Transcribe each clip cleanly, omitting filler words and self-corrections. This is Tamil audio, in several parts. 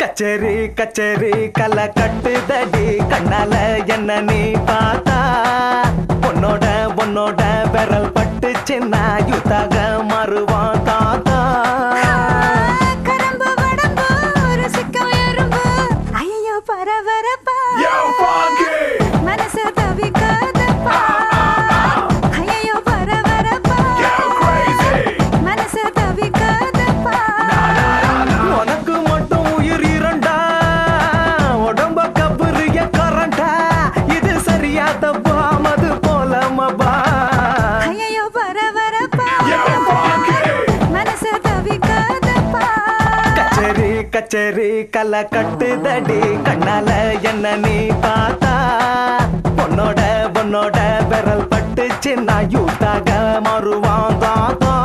கச்சேரி கச்சேரி கலை கட்டுதடி கண்ணால என்ன நீ பார்த்தா உன்னோட உன்னோட விரல் பட்டு சின்ன யுத்தாக மாறுவான் தாத்தா. கரம்பு வடம்பு ருசிக்கும் எறும்பு ஐயோ பரபரப்பா மனசு தவிக்காதப்பா ஐயோ பரபரப்பா மனசு தவிக்காதப்பா. உனக்கு மட்டும் உயிர் இரண்டா உடம்ப கபுரிய கரண்டா இது சரியாதப்பா மது போலமபா ஐயோ பரபரப்பா மனசு தவிக்காதப்பா. கச்சேரி கச்சேரி கலை கட்டுதடி கண்ணால என்ன நீ பார்த்தா உன்னோட உன்னோட விரல் பட்டு சின்ன யூத்தாக மாறுவான் தாத்தா.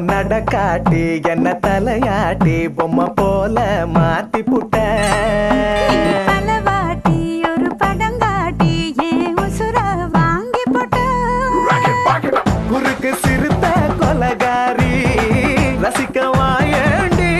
நடக்காட்டி என்ன தலையாட்டி பொம்மை போல மாத்தி புட்ட பலவாட்டி ஒரு படங்காட்டி ஏன் உசுர வாங்கி போட்ட குறுக்கு சிறுத்த கொலகாரி ரசிக்க வாயண்டி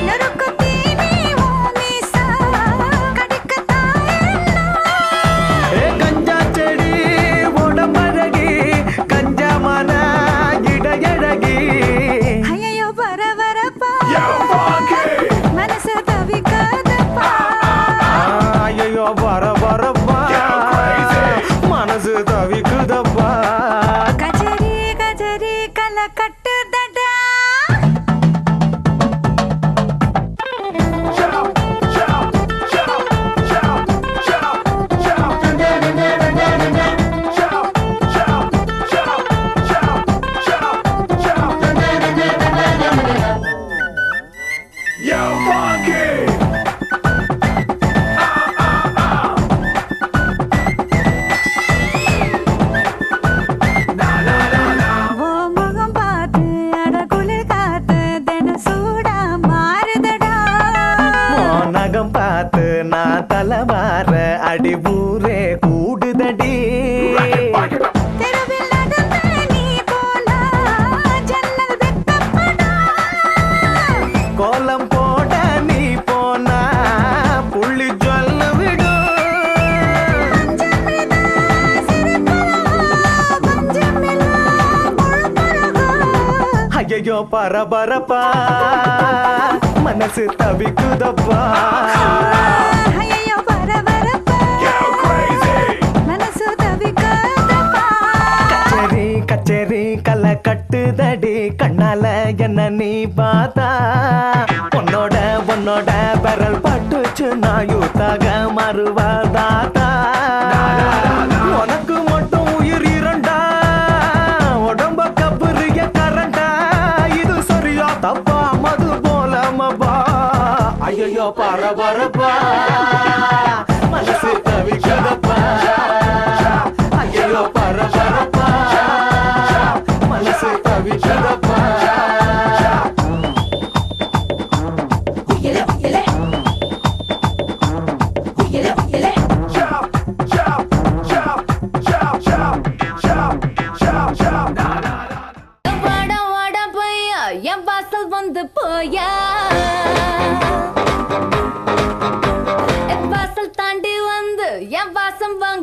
நெருக்கு தீனி ஓமிசா கடிக்கத்தாயே கஞ்சா செடி உடம்பழகி கஞ்சா மன இடையழகி ஐயோ பரபரப்பா மனசு தவிக்காதப்பா ஐயோ வர வரப்பா மனசு தவிக்குதப்பா. கஜரி கஜரி கலை கட்டுதடா. ஓ முகம் பார்த்து அட குளிர் காத்து தின சூடா மாறுதடா. நகம் பார்த்து நான் தலைவார அடி ஊரே கூடுதடி தெருவில் நடந்து நீ போனா ஜன்னல் வெட்டப்படா. கோலம் போட நீ போனா புள்ளி ஜொல்ல விடும் பஞ்சமிதா சிரிப்பழகா பஞ்சமில்லா முழுப்பழகா. ஐயோ பரபரப்பா மனசு தவிக்குதப்பா. ஐயோ பரபரப்பா மனசு தவிக்காதப்பா. கச்சேரி கச்சேரி கலை கட்டுதடி கண்ணால என்ன நீ பார்த்தா உன்னோட உன்னோட விரல் பட்டுச்சு நான் யூத்தாக மாறுவா தாத்தா. உனக்கு மட்டும் உயிர் இரண்டா உடம்ப கபுரிய கரண்டா இது சரியா தப்பா மது போலமபா ஐயோ பரபரப்பா மனசு தவிக்குதப்பா ஐயோ பரபரப்பா மனசு தவிக்குதப்பா. வாடா வாடா பையா என் வாசல் வந்து போயா என் வாசல் தாண்டி வந்து என் வாசம் வாங்க.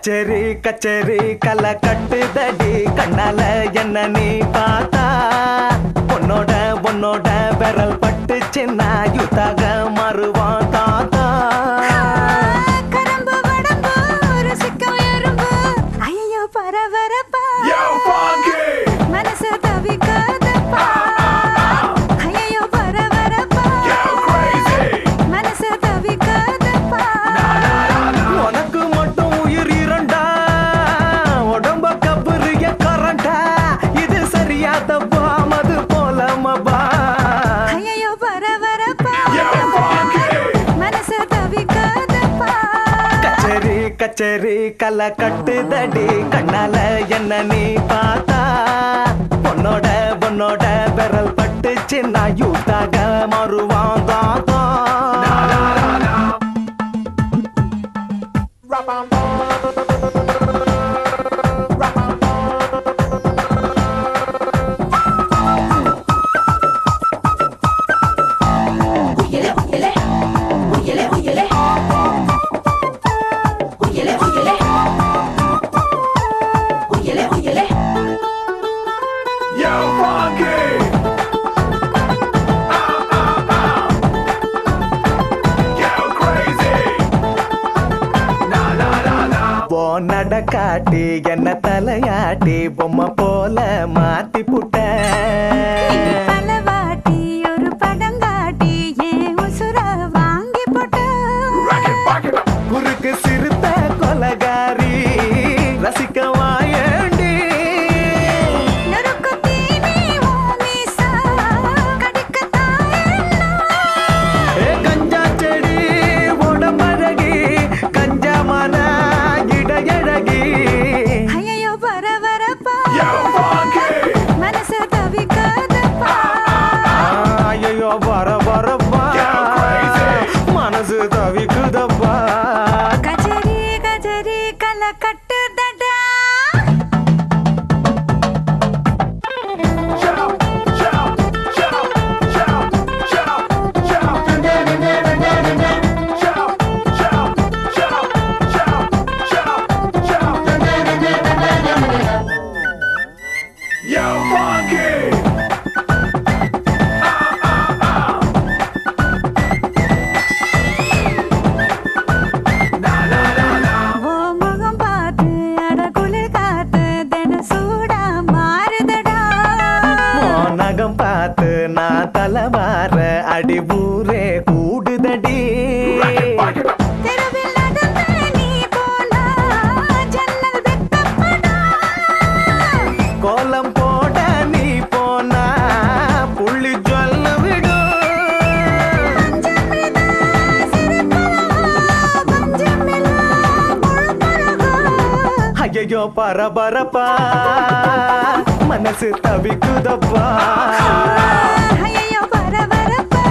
கச்சேரி கச்சேரி கலை கட்டுதடி கண்ணால என்ன நீ பார்த்தா உன்னோட உன்னோட விரல் பட்டு சின்ன யுத்தாக மாறுவான் தாத்தா கரம்பு வடம்பு ருசிக்கும் எறும்பு ஐயோ பரபரப்பா மனசு தவிக்காதப்பா ஐயோ பரபரப்பா மனசு தவிக்காதப்பா உனக்கு மட்டும் உயிர் இரண்டா உடம்ப கபுரிய கரண்டா இது சரியா தப்பா மது போலமபா ஐயோ பரபரப்பா மனசு தவிக்காதப்பா கச்சேரி கச்சேரி கலை கட்டுதடி கண்ணால என்ன நீ பார்த்தா உன்னோட உன்னோட விரல் பட்டு சின்ன யூத்தாக மாறுவான் தாத்தா நட காட்டி என்ன தலையாட்டி பொம்மை போல மாத்தி புட்ட பலவாட்டி ஒரு படங்காட்டி ஏன் உசுர வாங்கி போட்ட குறுக்கு சிறுத்த கொலகாரி ரசிக்க வாயண்டி நொறுக்கு தீனி ஓமிசா கடிக்கத்தான் கஞ்சா செடி உடம்பழகி கஞ்சா மன இடையழகி ஐயோ பரபரப்பா மனசு தவிக்காதப்பா ஐயோ பரபரப்பா மனசு தவிக்குதப்பா கஜரி கஜரி கலை கட்டுதடா ஓ முகம் பார்த்து அட குளிர் காத்து தின சூடா மாறுதடா நகம் பார்த்து நான் தலைவார அடி ஊரே கூடுதடி தெருவில் நடந்து நீ போனா ஜன்னல் வெட்டப்படா கோலம் போட நீ போனா புள்ளி ஜொல்ல விடும் பஞ்சமிதா சிரிப்பழகா பஞ்சமில்லா முழுப்பழகா ஐயோ பரபரப்பா மனசு தவிக்குதப்பா ஐயோ பரபரப்பா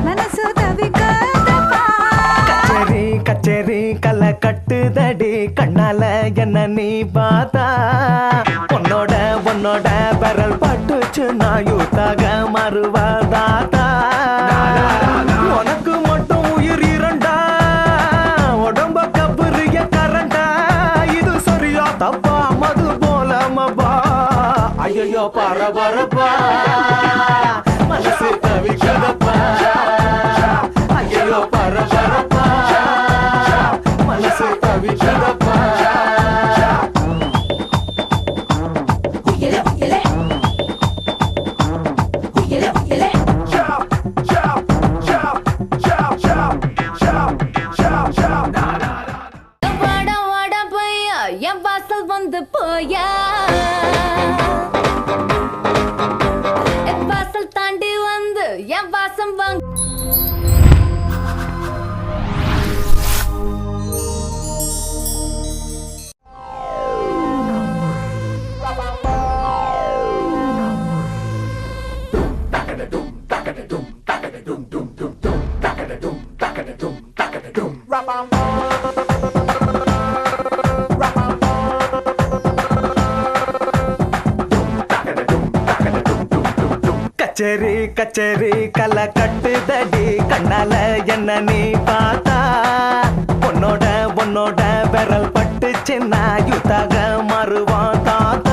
மனசு தவிக்காதப்பா கச்சேரி கச்சேரி கலை கட்டுதடி கண்ணால என்ன நீ பார்த்தா உன்னோட உன்னோட விரல் பட்டுச்சு நான் யூத்தாக மாறுவாதாத்தா உனக்கு மட்டும் உயிர் இரண்டா உடம்ப கபுரிய கரண்டா இது சரியா தப்பா மது போலமபா ஐயோ பரபரப்பா மனசு தவிக்குதப்பா ஐயோ பரபரப்பா மனசு தவிக்குதப்பா வாடா வாடா பையா என் வாசல் வந்து போயா என் வாசல் தாண்டி வந்து என் வாசம் வாங்க கச்சேரி கச்சேரி கலை கட்டுதடி கண்ணால என்ன நீ பார்த்தா உன்னோட விரல் பட்டு சின்ன யுத்தாக மாறுவான் தாத்தா